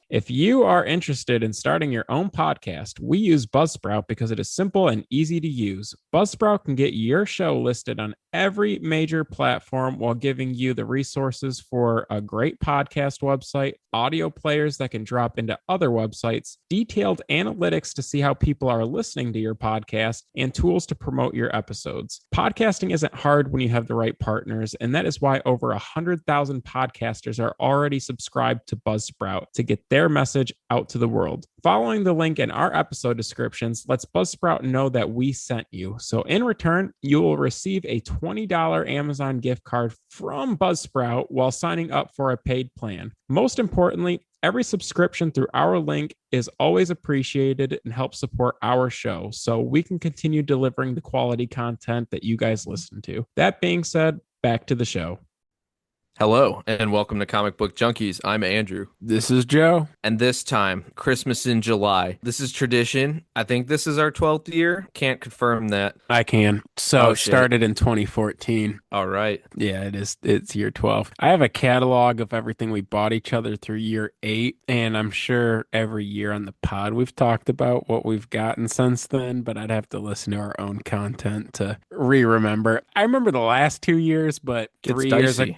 If you are interested in starting your own podcast, we use Buzzsprout because it is simple and easy to use. Buzzsprout can get your show listed on every major platform while giving you the resources for a great podcast website, audio players that can drop into other websites, detailed analytics to see how people are listening to your podcast, and tools to promote your episodes. Podcasting isn't hard when you have the right partners, and that is why over 100,000 podcasters are already subscribed to Buzzsprout to get their message out to the world. Following the link in our episode descriptions lets Buzzsprout know that we sent you. So in return, you will receive a $20 Amazon gift card from Buzzsprout while signing up for a paid plan. Most importantly, every subscription through our link is always appreciated and helps support our show so we can continue delivering the quality content that you guys listen to. That being said, back to the show. Hello, and welcome to Comic Book Junkies. I'm Andrew. This is Joe. And this time, Christmas in July. This is tradition. I think this is our 12th year. Can't confirm that. I can. So it started in 2014. All right. Yeah, it is. It's year 12. I have a catalog of everything we bought each other through year 8, and I'm sure every year on the pod we've talked about what we've gotten since then, but I'd have to listen to our own content to remember. I remember the last 2 years, but 3 years ago,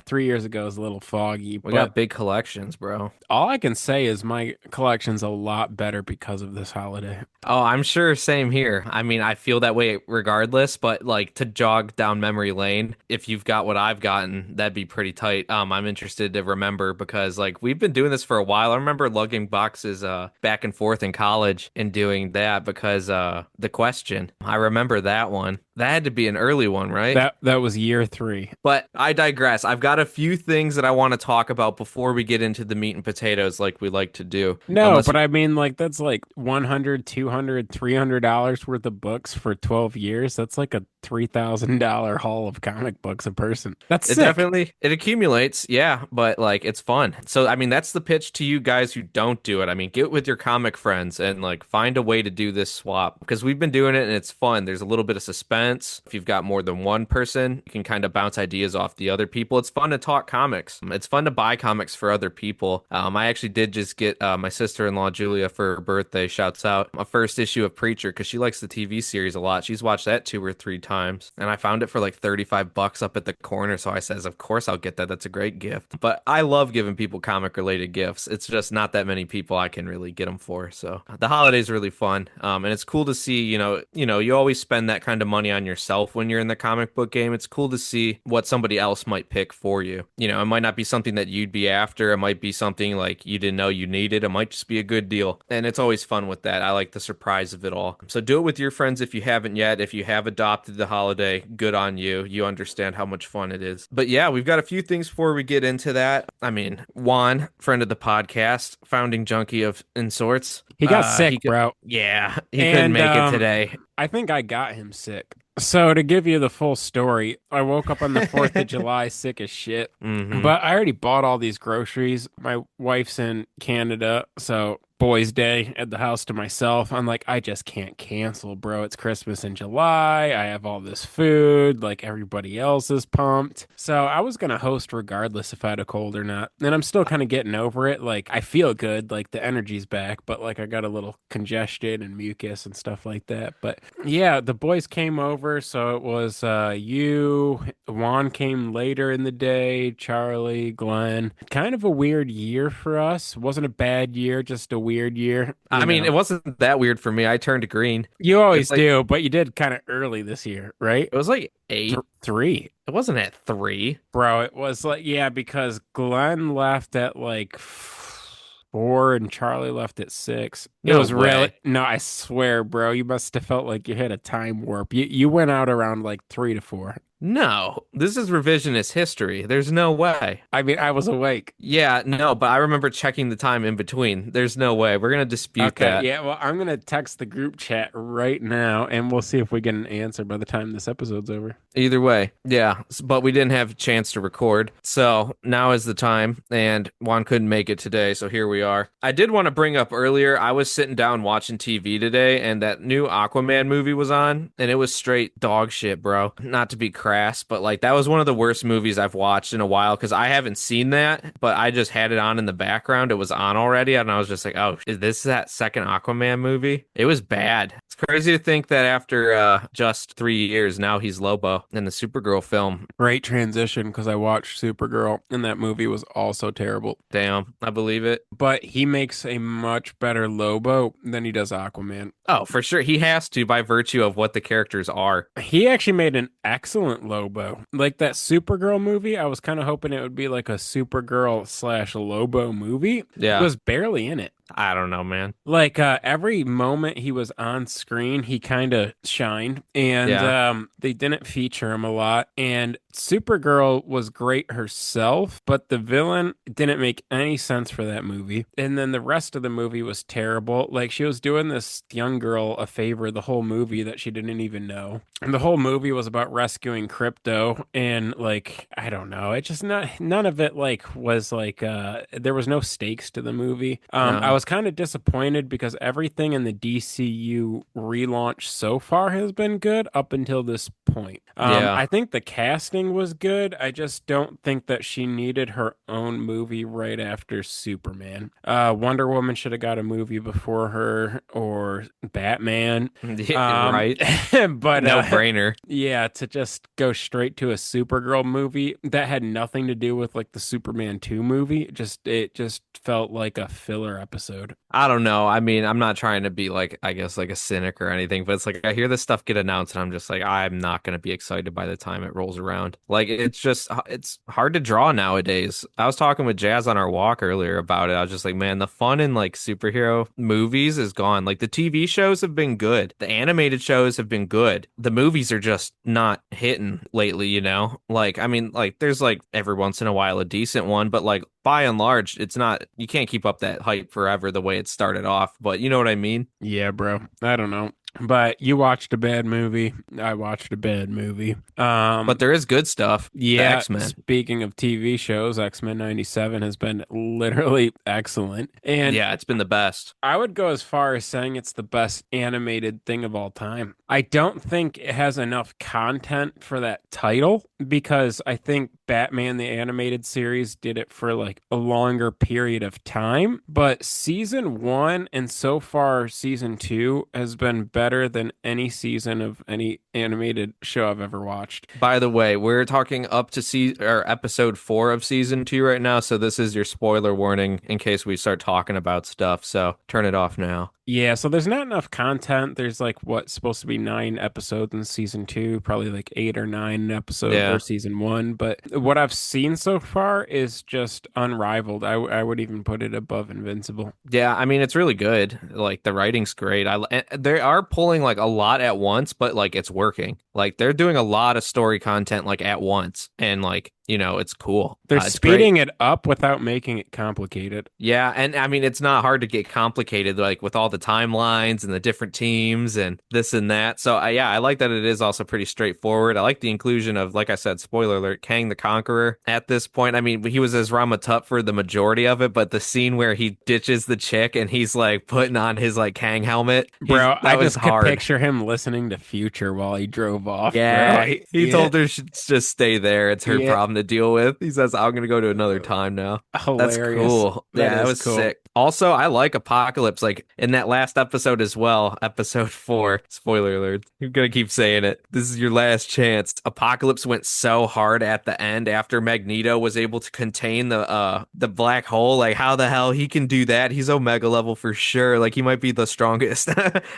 3 years ago is a little foggy. We got big collections, bro. All I can say is my collection's a lot better because of this holiday. Oh, I'm sure same here. I mean, I feel that way regardless, but like to jog down memory lane, if you've got what I've gotten, that'd be pretty tight. I'm interested to remember because like we've been doing this for a while. I remember lugging boxes back and forth in college and doing that because the question, I remember that one. That had to be an early one, right? That was year 3. But I digress. I've got a few things that I want to talk about before we get into the meat and potatoes like we like to do. No, but I mean, like, that's like $100, $200, $300 worth of books for 12 years. That's like a $3,000 haul of comic books a person. That's sick. Definitely, it accumulates, yeah, but like it's fun. So I mean, that's the pitch to you guys who don't do it. I mean, get with your comic friends and like find a way to do this swap because we've been doing it and it's fun. There's a little bit of suspense. If you've got more than one person, you can kind of bounce ideas off the other people. It's fun to talk comics. It's fun to buy comics for other people. I actually did just get my sister-in-law Julia for her birthday. Shouts out a first issue of Preacher because she likes the TV series a lot. She's watched that 2 or 3 times, and I found it for like $35 up at the corner. So I says, of course I'll get that. That's a great gift. But I love giving people comic-related gifts. It's just not that many people I can really get them for. So the holiday's really fun, and it's cool to see. You always spend that kind of money on yourself when you're in the comic book game. It's cool to see what somebody else might pick for you. You know, it might not be something that you'd be after. It might be something like you didn't know you needed. It might just be a good deal. And it's always fun with that. I like the surprise of it all. So do it with your friends if you haven't yet. If you have adopted the holiday, good on you. You understand how much fun it is. But yeah, we've got a few things before we get into that. I mean, Juan, friend of the podcast, founding junkie of in sorts. He got sick, bro. Yeah, he couldn't make it today. I think I got him sick. So to give you the full story, I woke up on the 4th of July sick as shit, but I already bought all these groceries. My wife's in Canada, so boys' day at the house to myself. I'm like, I just can't cancel, bro. It's Christmas in July. I have all this food. Like, everybody else is pumped. So I was going to host regardless if I had a cold or not. And I'm still kind of getting over it. Like, I feel good. Like, the energy's back. But, like, I got a little congestion and mucus and stuff like that. But, yeah, the boys came over. So it was you. Juan came later in the day. Charlie, Glenn. Kind of a weird year for us. It wasn't a bad year, just a weird year. I mean, it wasn't that weird for me. I turned green. You always do, but you did kind of early this year, right? It was like 8. 3. It wasn't at 3. Bro, it was like, yeah, because Glenn left at like 4 and Charlie left at 6. It was really, no, I swear, bro, you must have felt like you hit a time warp. You went out around like 3 to 4. No, this is revisionist history. There's no way. I mean, I was awake. Yeah, no, but I remember checking the time in between. There's no way. We're going to dispute that. Yeah, well, I'm going to text the group chat right now, and we'll see if we get an answer by the time this episode's over. Either way, yeah, but we didn't have a chance to record, so now is the time, and Juan couldn't make it today, so here we are. I did want to bring up earlier, I was sitting down watching TV today, and that new Aquaman movie was on, and it was straight dog shit, bro. Not to be crass, crass, but like that was one of the worst movies I've watched in a while because I haven't seen that, but I just had it on in the background. It was on already, and I was just like, "Oh, is this that second Aquaman movie?" It was bad. It's crazy to think that after just 3 years, now he's Lobo in the Supergirl film. Great transition because I watched Supergirl and that movie was also terrible. Damn, I believe it. But he makes a much better Lobo than he does Aquaman. Oh, for sure. He has to by virtue of what the characters are. He actually made an excellent Lobo. Like that Supergirl movie, I was kind of hoping it would be like a Supergirl slash Lobo movie. It Yeah. was barely in it. I don't know, man. Like every moment he was on screen, he kind of shined, and Yeah. they didn't feature him a lot. And Supergirl was great herself, but the villain didn't make any sense for that movie. And then the rest of the movie was terrible. Like she was doing this young girl a favor the whole movie that she didn't even know. And the whole movie was about rescuing Crypto, and like I don't know, it just not none of it like was like there was no stakes to the movie. I No. was kind of disappointed because everything in the DCU relaunch so far has been good up until this point. Yeah. I think the casting was good. I just don't think that she needed her own movie right after Superman. Wonder Woman should have got a movie before her, or Batman. Right. But No brainer. yeah, to just go straight to a Supergirl movie that had nothing to do with like the Superman 2 movie, it just felt like a filler episode. I don't know. I mean, I'm not trying to be like, I guess, like a cynic or anything, but it's like I hear this stuff get announced and I'm just like, I'm not going to be excited by the time it rolls around. Like, it's hard to draw nowadays. I was talking with Jazz on our walk earlier about it. I was just like, man, the fun in like superhero movies is gone. Like, the TV shows have been good, the animated shows have been good. The movies are just not hitting lately, you know? Like, I mean, like, there's like every once in a while a decent one, but like, by and large, it's not, you can't keep up that hype forever the way it started off, but you know what I mean? Yeah, bro. I don't know. But you watched a bad movie. I watched a bad movie. But there is good stuff. The Yeah, X-Men. speaking of TV shows, X-Men 97 has been literally excellent. And Yeah, it's been the best. I would go as far as saying it's the best animated thing of all time. I don't think it has enough content for that title because I think Batman the Animated Series did it for like a longer period of time. But season one and so far season two has been better than any season of any animated show I've ever watched. By the way, we're talking up to or episode 4 of season 2 right now, so this is your spoiler warning in case we start talking about stuff. So turn it off now. Yeah, so there's not enough content. There's like what's supposed to be 9 episodes in season two, probably like 8 or 9 episodes Yeah. for season one. But what I've seen so far is just unrivaled. I would even put it above Invincible. Yeah, I mean it's really good. Like the writing's great. And they are pulling like a lot at once, but like it's working. Like they're doing a lot of story content like at once, and like it's cool. They're It's great. speeding it up without making it complicated. Yeah, and I mean it's not hard to get complicated like with all the timelines and the different teams and this and that. So yeah, I like that it is also pretty straightforward. I like the inclusion of, like I said, spoiler alert, Kang the Conqueror at this point. I mean, he was as Rama Tut for the majority of it, but the scene where he ditches the chick and he's like putting on his like Kang helmet, Bro, that I was just could hard. picture him listening to Future while he drove off, Yeah, bro. he Yeah, told her she just stay there. It's her yeah. problem to deal with. He says, I'm gonna go to another time now. That's Hilarious. cool. That Yeah, that is was cool. sick. Also, I like Apocalypse. Like in that last episode as well, episode 4. Spoiler alert. You're gonna keep saying it. This is your last chance. Apocalypse went so hard at the end after Magneto was able to contain the black hole. Like how the hell he can do that? He's Omega level for sure. Like he might be the strongest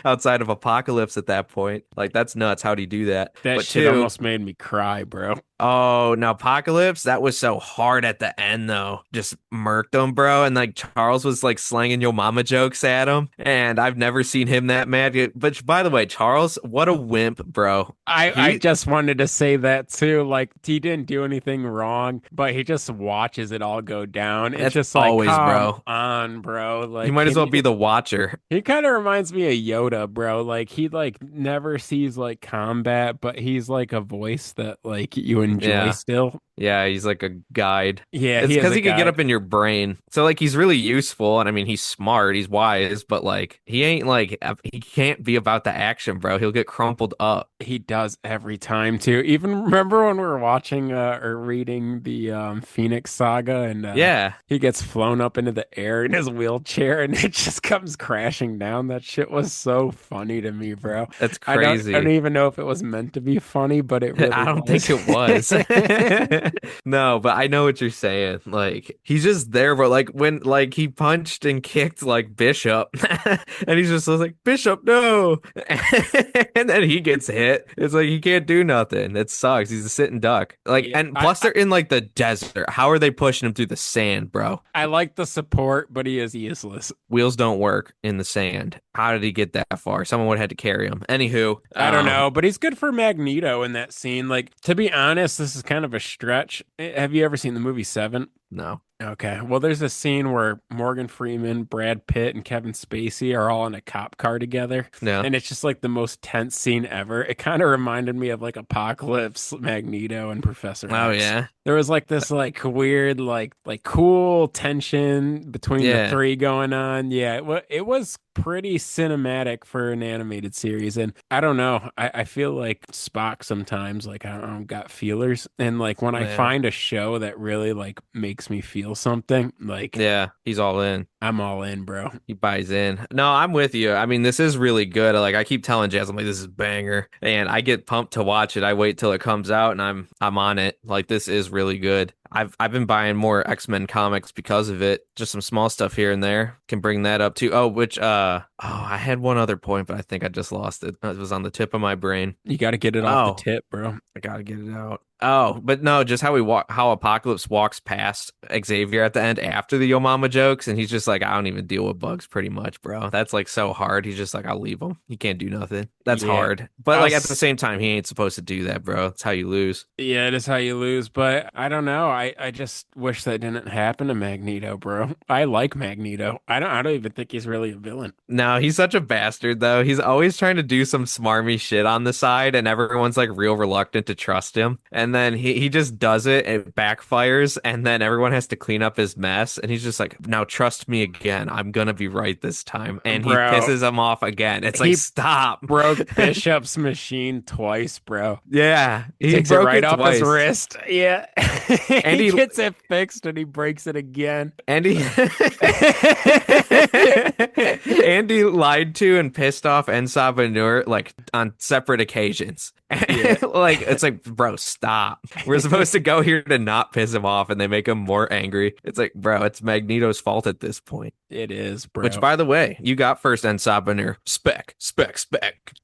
outside of Apocalypse at that point. Like that's nuts. How'd he do that? That But shit two, almost made me cry, bro. oh, now Apocalypse, that was so hard at the end though. Just murked him, bro. And like Charles was like slanging yo mama jokes at him. And I've never seen him that mad. But by the way, Charles, what a wimp, bro. I just wanted to say that too. Like he didn't do anything wrong, but he just watches it all go down. It's That's just like, always, come bro. on, bro. He Like might as well be the watcher. he kind of reminds me of Yoda, bro. Like he like never sees like combat, but he's like a voice that like you enjoy Yeah. still. Yeah, he's like a guide. Yeah, It's he is because a he could get guide. up in your brain. So like he's really useful, and I mean he's smart, he's wise, but like he ain't like he can't be about the action, bro. He'll get crumpled up. He does every time too. Even remember when we were watching or reading the Phoenix Saga and Yeah, he gets flown up into the air in his wheelchair and it just comes crashing down. That shit was so funny to me, bro. that's I don't crazy. even know if it was meant to be funny, but it really I don't was. think it was. No, but I know what you're saying. Like he's just there, but like when like he punched and kicked like Bishop, and he's just like Bishop, no, and then he gets hit. It's like he can't do nothing. It sucks. He's a sitting duck. Like, Yeah, and plus they're in like the desert. How are they pushing him through the sand, bro? I like the support, but he is useless. Wheels don't work in the sand. How did he get that far? Someone would have had to carry him. Anywho, I don't know, but he's good for Magneto in that scene. Like, to be honest, this is kind of a stretch. Have you ever seen the movie Seven? no, Okay. Well, there's a scene where Morgan Freeman, Brad Pitt, and Kevin Spacey are all in a cop car together. no, And it's just like the most tense scene ever. It kind of reminded me of like Apocalypse, Magneto, and Professor oh X. yeah, There was like this like weird, like cool tension between the yeah. three going on. Yeah, it was pretty cinematic for an animated series. And I don't know. I feel like Spock sometimes, like I don't know, got feelers. And like when I Yeah. find a show that really like makes me feel something, like Yeah, he's all in. I'm all in, bro. He buys in. No, I'm with you. I mean, this is really good. Like I keep telling Jazz, I'm like, this is banger. And I get pumped to watch it. I wait till it comes out and I'm on it. Like this is really good. I've been buying more X-Men comics because of it. Just some small stuff here and there. Can bring that up too. Oh, which I had one other point, but I think I just lost it. It was on the tip of my brain. You got to get it off the Oh, tip, bro. I gotta get it out. Oh, but no, just how we walk, how Apocalypse walks past Xavier at the end after the Yo Mama jokes, and he's just like, I don't even deal with bugs, pretty much, bro. That's like so hard. He's just like, I'll leave him. He can't do nothing. That's Yeah. hard. But I'll like at the s- same time, he ain't supposed to do that, bro. That's how you lose. yeah, it is how you lose, but I don't know. I just wish that didn't happen to Magneto, bro. I like Magneto. I don't even think he's really a villain. No, he's such a bastard though. He's always trying to do some smarmy shit on the side, and everyone's like real reluctant to trust him. And then he just does it, it backfires, and then everyone has to clean up his mess. And he's just like, now trust me again. I'm gonna be right this time. And he Bro, pisses him off again. It's like, he stop. broke Bishop's machine twice, bro. Yeah, he Takes it broke right it off his twice. wrist. Yeah. And He he gets it fixed and he breaks it again. and he and he lied to and pissed off En Sabanur like on separate occasions. Yeah. Like it's like, bro, stop. We're supposed to go here to not piss him off, and they make him more angry. It's like, bro, it's Magneto's fault at this point. It is, Which, bro. by the way, you got first En Sabanur. Spec.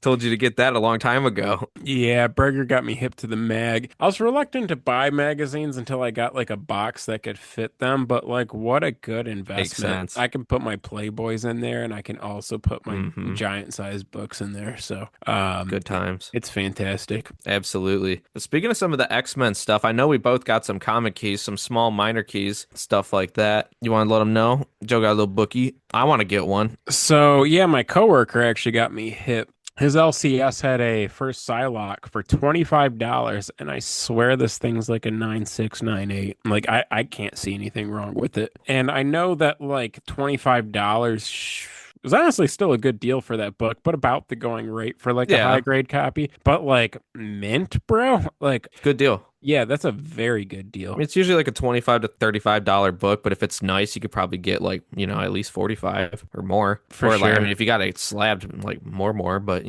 Told you to get that a long time ago. Yeah, Burger got me hip to the mag. I was reluctant to buy magazines until I got like a box that could fit them, but like what a good Makes investment. sense. I can put my Playboys in there and I can also put my Hmm. giant size books in there. So, Good times. it's fantastic. Absolutely. But speaking of some of the X-Men stuff, I know we both got some comic keys, some small minor keys, stuff like that. You want to let them know? Joe got a little bookie. I want to get one. So, yeah, my coworker actually got me hip. His LCS had a first Psylocke for $25, and I swear this thing's like a 9698. Like I can't see anything wrong with it. And I know that like $25 was honestly still a good deal for that book, but about the going rate for like a high Yeah, grade copy. But like mint, bro, like good deal. yeah, that's a very good I deal. mean, it's usually like a $25 to $35 book, but if it's nice, you could probably get like, at least 45 or more. For Or like, I sure. mean, if you got it slabbed, like more, but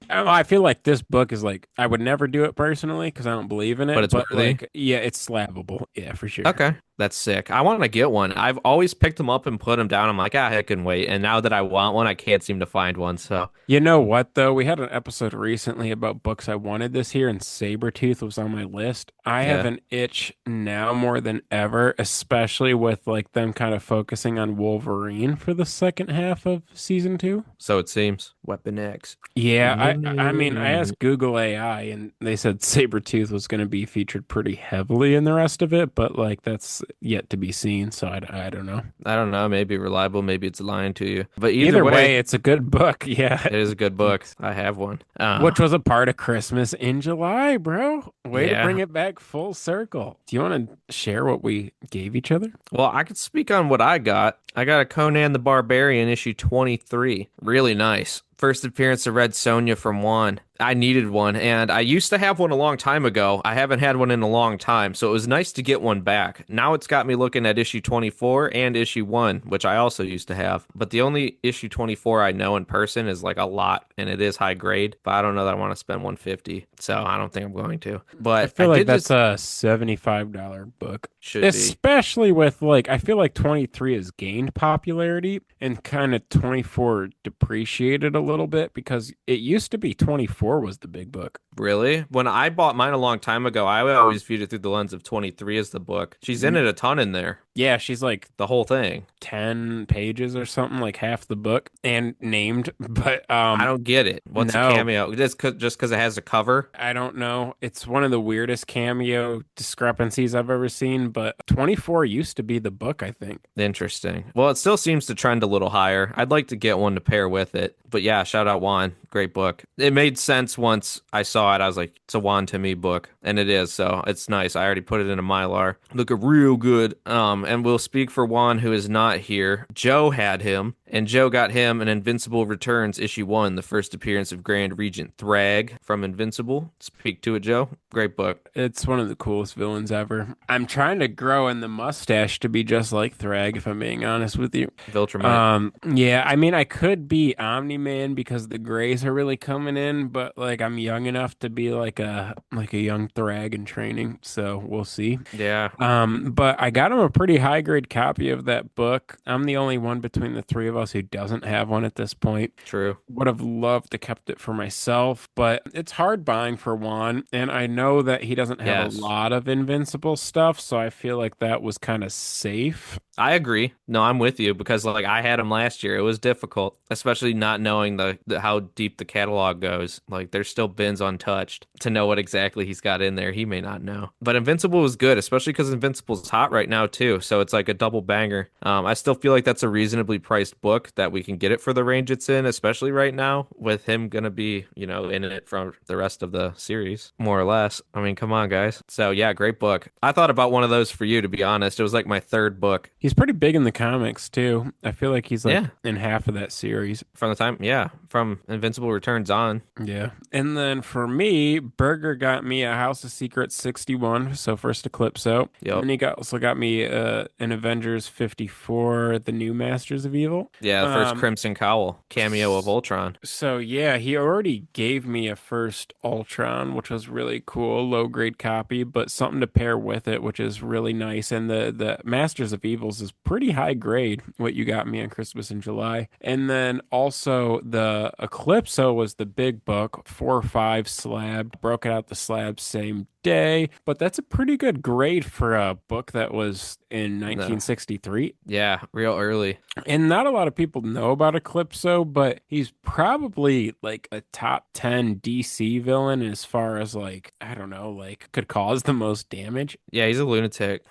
I feel like this book is like I would never do it personally because I don't believe in but it. it's But worthy. like, yeah, it's slabbable. Yeah, for sure. Okay. That's sick. I want to get one. I've always picked them up and put them down. I'm like, I can wait. And now that I want one, I can't seem to find one. So, You know what though? We had an episode recently about books I wanted this year, and Sabretooth was on my list. I have yeah. an itch now more than ever, especially with like them kind of focusing on Wolverine for the second half of season two. So it seems. Weapon X. Yeah, No, I no, mean, no, I no. asked Google AI and they said Sabretooth was going to be featured pretty heavily in the rest of it, but like that's yet to be seen, so I don't know. I don't know. Maybe reliable. Maybe it's lying to you. But either Either way, way, it's a good book. Yeah. it is a good book. I have one. Which was a part of Christmas in July, bro. Way to bring Yeah. it back full circle. Do you want to share what we gave each other? Well, I could speak on what I got. I got a Conan the Barbarian issue 23. Really nice. First appearance of Red Sonja from Juan. I needed one, and I used to have one a long time ago. I haven't had one in a long time, so it was nice to get one back. Now it's got me looking at issue 24 and issue 1, which I also used to have. But the only issue 24 I know in person is like a lot, and it is high grade, but I don't know that I want to spend 150, so I don't think I'm going to. I But I feel like did that's just a $75 book. should be. Especially with like I feel like 23 has gained popularity and kind of 24 depreciated a little bit because it used to be 24 was the big book. Really? When I bought mine a long time ago, I always viewed it through the lens of 23 as the book. She's in Mm, it a ton in there, Yeah, she's like the whole thing. 10 pages or something, like half the book and named, but I don't get it. What's a no. cameo? Just 'cause it has a cover? I don't know. It's one of the weirdest cameo discrepancies I've ever seen, but 24 used to be the book, I think. Interesting. Well, it still seems to trend a little higher. I'd like to get one to pair with it. But yeah, shout out Juan. Great book. It made sense once I saw it. I was like, it's a Juan to me book. And it is, so it's nice. I already put it in a Mylar. Looking real good. And we'll speak for Juan, who is not here. Joe had him, and Joe got him an Invincible Returns issue 1, the first appearance of Grand Regent Thrag from Invincible. Speak to it, Joe. Great book. It's one of the coolest villains ever. I'm trying to grow in the mustache to be just like Thrag, if I'm being honest with you. Viltrumite. Yeah, I mean, I could be Omni-Man because the grays are really coming in, but like I'm young enough to be like a young Thrag in training, so we'll see. Yeah, But I got him a pretty high grade copy of that book. I'm the only one between the three of us who doesn't have one at this point. true. Would have loved to kept it for myself, but it's hard buying for Juan, and I know that he doesn't have a Yes. lot of invincible stuff, so I feel like that was kind of safe. I agree. No, I'm with you because like I had him last year. It was difficult, especially not knowing the how deep the catalog goes. Like there's still bins untouched to know what exactly he's got in there. He may not know. But Invincible was good, especially because Invincible's hot right now too. So it's like a double banger. I still feel like that's a reasonably priced book that we can get it for the range it's in, especially right now with him gonna be, in it for the rest of the series, more or less. I mean, come on, guys. So yeah, great book. I thought about one of those for you, to be honest. It was like my third book. He's pretty big in the comics too. I feel like he's like Yeah. in half of that series. From the time, yeah, from Invincible Returns on. Yeah. And then for me, Burger got me a House of Secrets 61, so first Eclipso. And Yep. then he also got me an Avengers 54, The New Masters of Evil. Yeah, the first Um, Crimson Cowl cameo of Ultron. So yeah, he already gave me a first Ultron, which was really cool, low grade copy, but something to pair with it, which is really nice. And the Masters of Evils is pretty high grade, what you got me on Christmas in July. And then also the Eclipso was the big book, 4 or 5 slabbed, broke out the slab same day, but that's a pretty good grade for a book that was in No. 1963. Yeah, real early. And not a lot of people know about Eclipso, but he's probably like a top 10 DC villain as far as like, I don't know, like could cause the most damage. Yeah, he's a lunatic.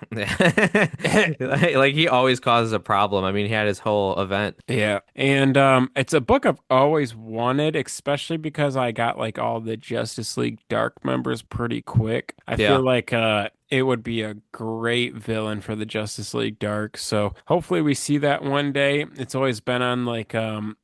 Like he always causes a problem. I mean, he had his whole event. Yeah. And it's a book I've always wanted, especially because I got like all the Justice League Dark members pretty quick. I Yeah. feel like it would be a great villain for the Justice League Dark. So hopefully we see that one day. It's always been on like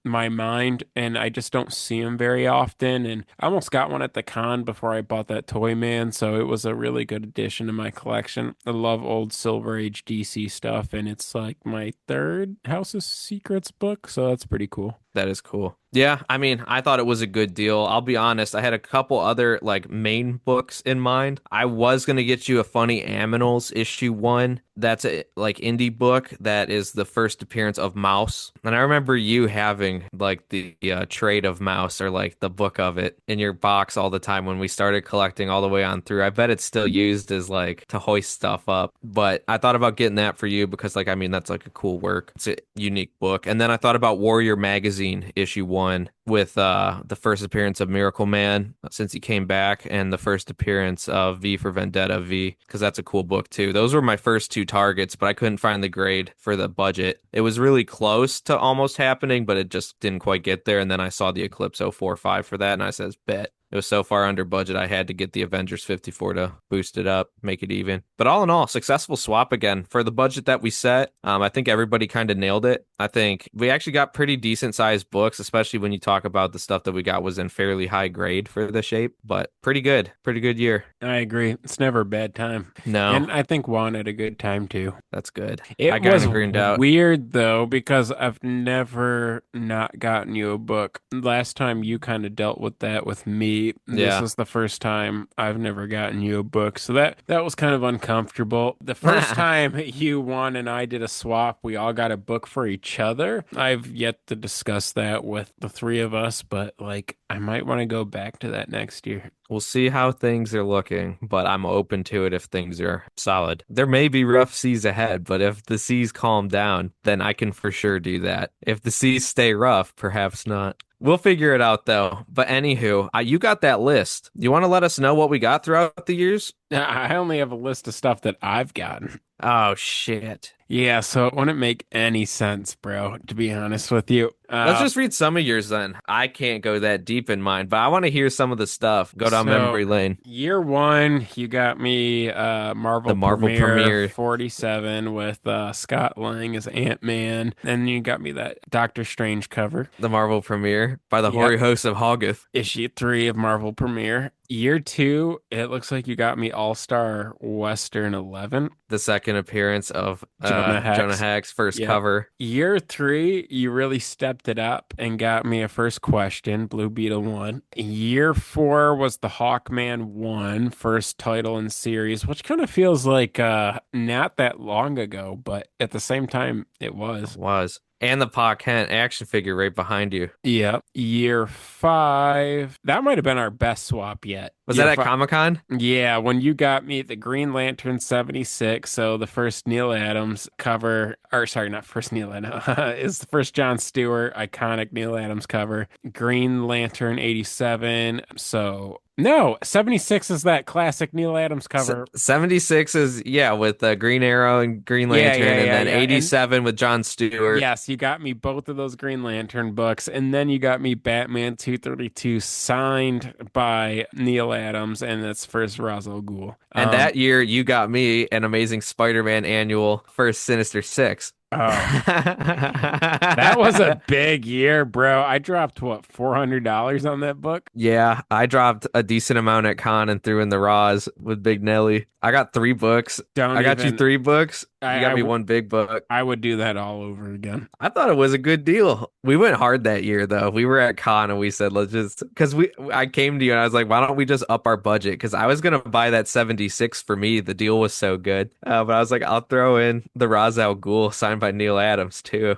my mind and I just don't see him very often. And I almost got one at the con before I bought that Toy Man, so it was a really good addition to my collection. I love old Silver Age DC stuff, and it's like my third House of Secrets book, so that's pretty cool. That is cool. Yeah, I mean, I thought it was a good deal. I'll be honest, I had a couple other like main books in mind. I was gonna get you a Funny Aminals issue 1. that's a like indie book that is the first appearance of Mouse. And I remember you having like the trade of Mouse or like the book of it in your box all the time when we started collecting all the way on through. I bet it's still used as like to hoist stuff up. But I thought about getting that for you because like I mean that's like a cool work. It's a unique book. And then I thought about Warrior Magazine issue 1 with the first appearance of Miracle Man since he came back and the first appearance of V for Vendetta V because that's a cool book too. Those were my first two targets, but I couldn't find the grade for the budget. It was really close to almost happening, but it just didn't quite get there. And then I saw the Eclipse 045 for that, and I says, bet. It was so far under budget, I had to get the Avengers 54 to boost it up, make it even. But all in all, successful swap again. For the budget that we set, I think everybody kind of nailed it. I think we actually got pretty decent sized books, especially when you talk about the stuff that we got was in fairly high grade for the shape, but pretty good. Pretty good year. I agree. It's never a bad time. No, And I think Juan had a good time too. that's good. I It kind was of greened out. weird though, because I've never not gotten you a book. Last time you kind of dealt with that with me. This Yeah. was the first time I've never gotten you a book. So that was kind of uncomfortable. The first time you, Juan, and I did a swap, we all got a book for each other. I've yet to discuss that with the three of us, but like I might want to go back to that next year. We'll see how things are looking, but I'm open to it if things are solid. There may be rough seas ahead, but if the seas calm down, then I can for sure do that. If the seas stay rough, perhaps not. We'll figure it out though. But anywho, you got that list. You want to let us know what we got throughout the years? I only have a list of stuff that I've gotten. Oh, shit. Yeah, so it wouldn't make any sense, bro, to be honest with you. Let's just read some of yours then. I can't go that deep in mine, but I want to hear some of the stuff. Go down So memory lane. year one, you got me Marvel The Marvel premiere. 47 with Scott Lang as Ant-Man. And you got me that Doctor Strange cover. The Marvel premiere by the Yep. hoary host of Hoggoth. Issue 3 of Marvel Premiere. Year 2, it looks like you got me All-Star Western 11. The second appearance of Jonah Hex. Jonah Hex, first Yep. cover. Year 3, you really stepped it up and got me a first question, Blue Beetle 1. Year 4 was the Hawkman 1, first title in series, which kind of feels like not that long ago, but at the same time, it was. Was. And the Pa Kent action figure right behind you. Yep. Year 5, that might have been our best swap yet. Was Year that at fi- Comic-Con? Yeah, when you got me the Green Lantern 76, so the first Neil Adams cover, or sorry, not first Neil Adams, is the first John Stewart iconic Neil Adams cover. Green Lantern 87, so no, 76 is that classic Neil Adams cover. 76 is, yeah, with Green Arrow and Green Yeah, Lantern, yeah, and yeah, then yeah. 87 with John Stewart. Yes, you got me both of those Green Lantern books, and then you got me Batman 232 signed by Neil Adams, and that's first Ra's al Ghul. And that year, you got me an Amazing Spider-Man annual, first Sinister Six. Oh, that was a big year, bro. I dropped what, $400 on that book? Yeah, I dropped a decent amount at con and threw in the Raws with Big Nelly. I got 3 books. I got you 3 books. You got me one big book. I would do that all over again. I thought it was a good deal. We went hard that year though. We were at con and we said, let's just, because I came to you and I was like, why don't we just up our budget? Because I was gonna buy that 76 for me. The deal was so good. But I was like, I'll throw in the Ra's al Ghul signed by Neil Adams too.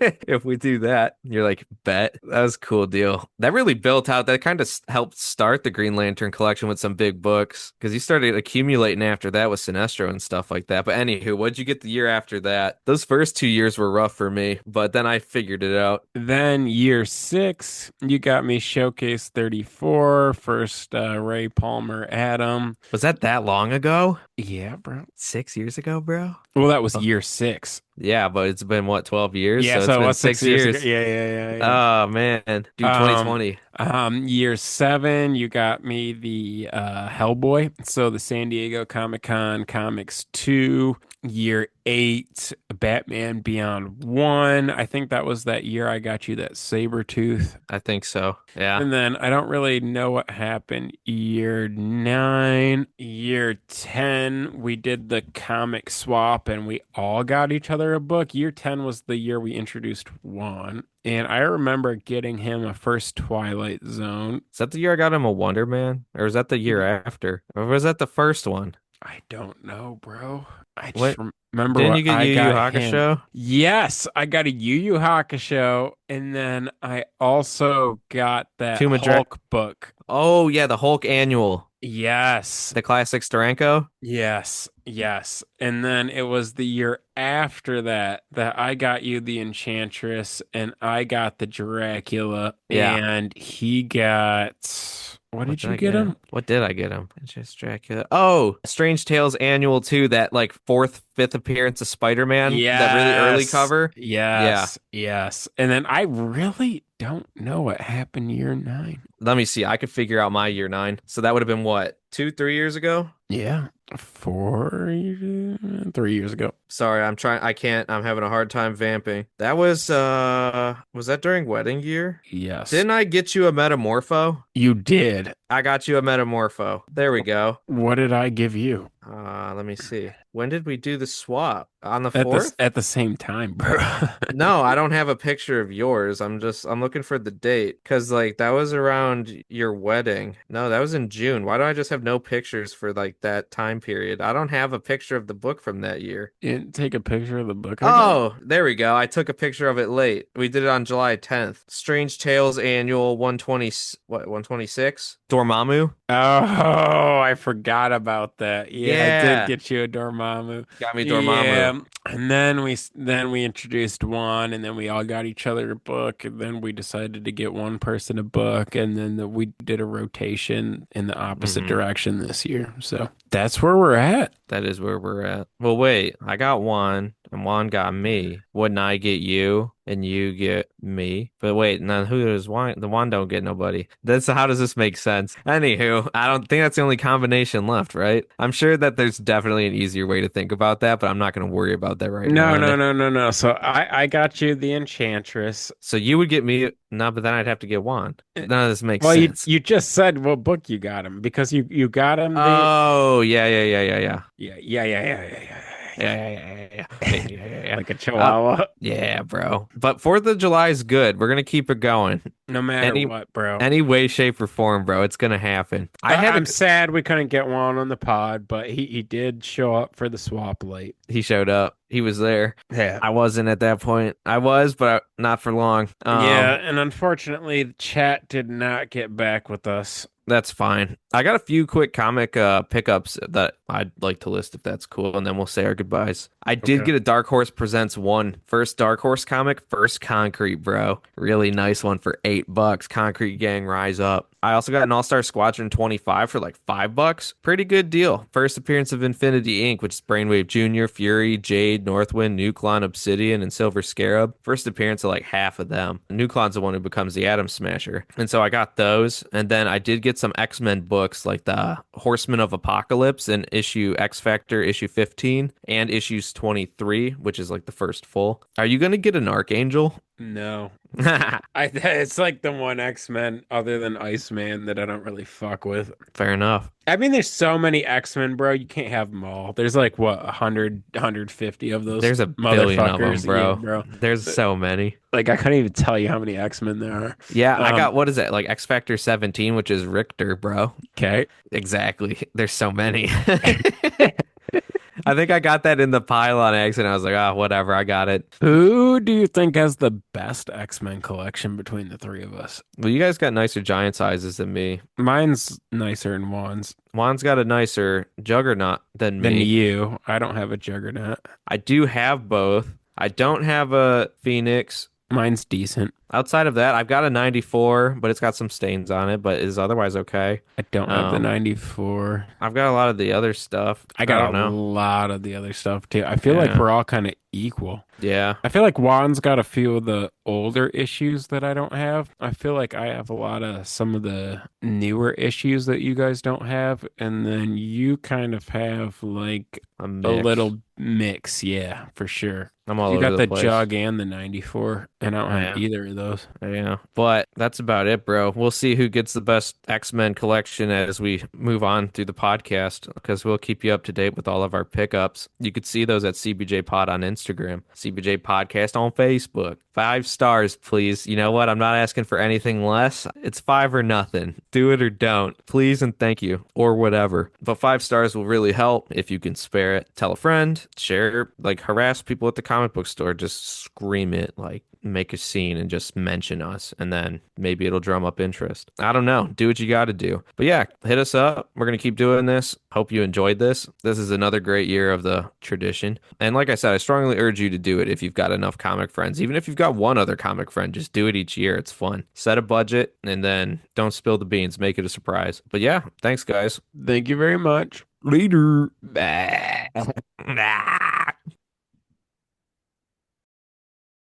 If we do that, you're like, bet. That was a cool deal. That really built out. That kind of helped start the Green Lantern collection with some big books because you started accumulating after that with Sinestro and stuff like that. But anywho, what'd you get the year after that? Those first 2 years were rough for me, but then I figured it out. Then year 6, you got me Showcase 34, first Ray Palmer Adam. Was that long ago? Yeah, bro. 6 years ago, bro? Well, that was year 6. Yeah, but it's been what, 12 years? Yeah, so so it's been what's 6 years. ago? Yeah. Oh man, dude, 2020. Year 7, you got me the Hellboy. So the San Diego Comic-Con Comics 2. Year 8, Batman Beyond 1. I think that was that year I got you that Sabretooth. I think so. Yeah. And then I don't really know what happened. Year 9, year 10, we did the comic swap and we all got each other a book. Year 10 was the year we introduced Juan. And I remember getting him a first Twilight Zone. Is that the year I got him a Wonder Man? Or was that the year after? Or was that the first one? I don't know, bro. I just What? remember Didn't what you get I Yu Yu got him. Hakusho? Yes, I got a Yu Yu Hakusho, and then I also got that Tomb of Dra Hulk book. Oh yeah, the Hulk annual, Yes, the classic Steranko. yes, yes. And then it was the year after that that I got you the Enchantress, and I got the Dracula, Yeah. and he got. What What did did you I get get him? him? What did I get him? It's just Dracula. Oh, Strange Tales annual too. That like fourth, fifth appearance of Spider-Man. That really early Yes, cover. Yeah. yes, yes. And then I really don't know what happened year nine. Let me see. I could figure out my year nine. So that would have been what, 2, 3 years ago? Yeah, 4 years, 3 years ago. Sorry, I'm trying. I can't. I'm having a hard time vamping. That was that during wedding year? Yes, Didn't I get you a Metamorpho? you did. I got you a Metamorpho. There we go. What did I give you Let me see. When did we do the swap? On the at this 4th? at the same time, bro? No, I don't have a picture of yours. I'm looking for the date because like that was around your wedding. No, that was in June. Why do I just have no pictures for like that time period? I don't have a picture of the book from that year. You didn't take a picture of the book I got? Oh, there we go. I took a picture of it late. We did it on July 10th. Strange Tales Annual 120, what, 126? Dormammu? Oh, I forgot about that. Yeah, I did Yeah. get you a Dormammu. Got me Dormammu. Yeah, and then we introduced one, and then we all got each other a book, and then we decided to get one person a book, and then we did a rotation in the opposite hmm direction this year. So that's where we're at. That is where we're at. Well, wait, I got Juan and Juan got me. Wouldn't I get you and you get me? But wait, now who does Juan? The Juan don't get nobody. That's how does this make sense? Anywho, I don't think that's the only combination left, right? I'm sure that there's definitely an easier way to think about that, but I'm not going to worry about that right now. No, And no, no, no, no. So I got you the Enchantress. so you would get me, no, but then I'd have to get Juan. Eh, None of this makes Well, you sense. you just said what book you got him because you got him the Oh, yeah, yeah, yeah, yeah, yeah. yeah, yeah, yeah, yeah, yeah, yeah, Yeah, yeah, yeah, yeah, yeah, yeah, yeah, yeah, yeah. like a Uh, chihuahua. yeah, bro. But 4th of July is good. We're gonna keep it going. No matter Any what, bro. any way, shape, or form, bro. It's gonna happen. I had a I'm sad we couldn't get Juan on the pod, but he did show up for the swap late. he showed up. He was there. Yeah. I wasn't at that point. I was, but not for long. Yeah, and unfortunately, the chat did not get back with us. That's fine. I got a few quick comic pickups that I'd like to list if that's cool, and then we'll say our goodbyes. I did Okay. get a Dark Horse Presents one. First Dark Horse comic, first Concrete, bro. Really nice one for $8. Concrete Gang Rise Up. I also got an All-Star Squadron 25 for like $5. Pretty good deal. First appearance of Infinity Inc., which is Brainwave Jr., Fury, Jade, Northwind, Nuklon, Obsidian, and Silver Scarab. First appearance of like half of them. Nuklon's the one who becomes the Atom Smasher. And so I got those. And then I did get some X-Men books like the Horsemen of Apocalypse and issue X Factor issue 15 and issues 23, which is like the first full. Are you going to get an Archangel? No. It's like the one X-Men other than Iceman that I don't really fuck with. Fair enough. I mean, there's so many X-Men, bro. You can't have them all. There's like what 100, 150 of those There's a billion of them, motherfuckers. Yeah, bro. bro. There's so many. Like I couldn't even tell you how many X-Men there are. Yeah, I Um, got what is it? Like X Factor 17, which is Richter, bro. okay. Exactly. There's so many. I think I got that in the pile on accident. I was like, oh, whatever, I got it. Who do you think has the best X-Men collection between the three of us? Well, you guys got nicer giant sizes than me. Mine's nicer than Juan's Juan's got a nicer juggernaut than than me. you. I don't have a Juggernaut. I do have both. I don't have a Phoenix. Mine's decent. Outside of that, I've got a 94, but it's got some stains on it, but is otherwise okay. I don't have the Um, 94. I've got a lot of the other stuff. I I don't got a know. lot of the other stuff too. I feel like Yeah. we're all kind of equal. Yeah. I feel like Juan's got a few of the older issues that I don't have. I feel like I have a lot of some of the newer issues that you guys don't have. And then you kind of have like A a mix. little Mix, yeah, for sure. I'm Because all you over got the the place. jug and the 94, and I don't have Yeah. either of those. Yeah, but that's about it, bro. We'll see who gets the best X-Men collection as we move on through the podcast because we'll keep you up to date with all of our pickups. You could see those at CBJ Pod on Instagram, CBJ Podcast on Facebook. 5 stars, please. You know what? I'm not asking for anything less. It's five or nothing. Do it or don't. Please and thank you, or whatever. But 5 stars will really help if you can spare it. Tell a friend, share, like harass people at the comic book store. Just scream it, like make a scene and just mention us, and then maybe it'll drum up interest. I don't know. Do what you got to do. But yeah, hit us up. We're going to keep doing this. Hope you enjoyed this. This is another great year of the tradition. And like I said, I strongly urge you to do it if you've got enough comic friends. Even if you've got one other comic friend, just do it each year. It's fun. Set a budget and then don't spill the beans. Make it a surprise. But yeah, thanks, guys. Thank you very much. Later. Bah.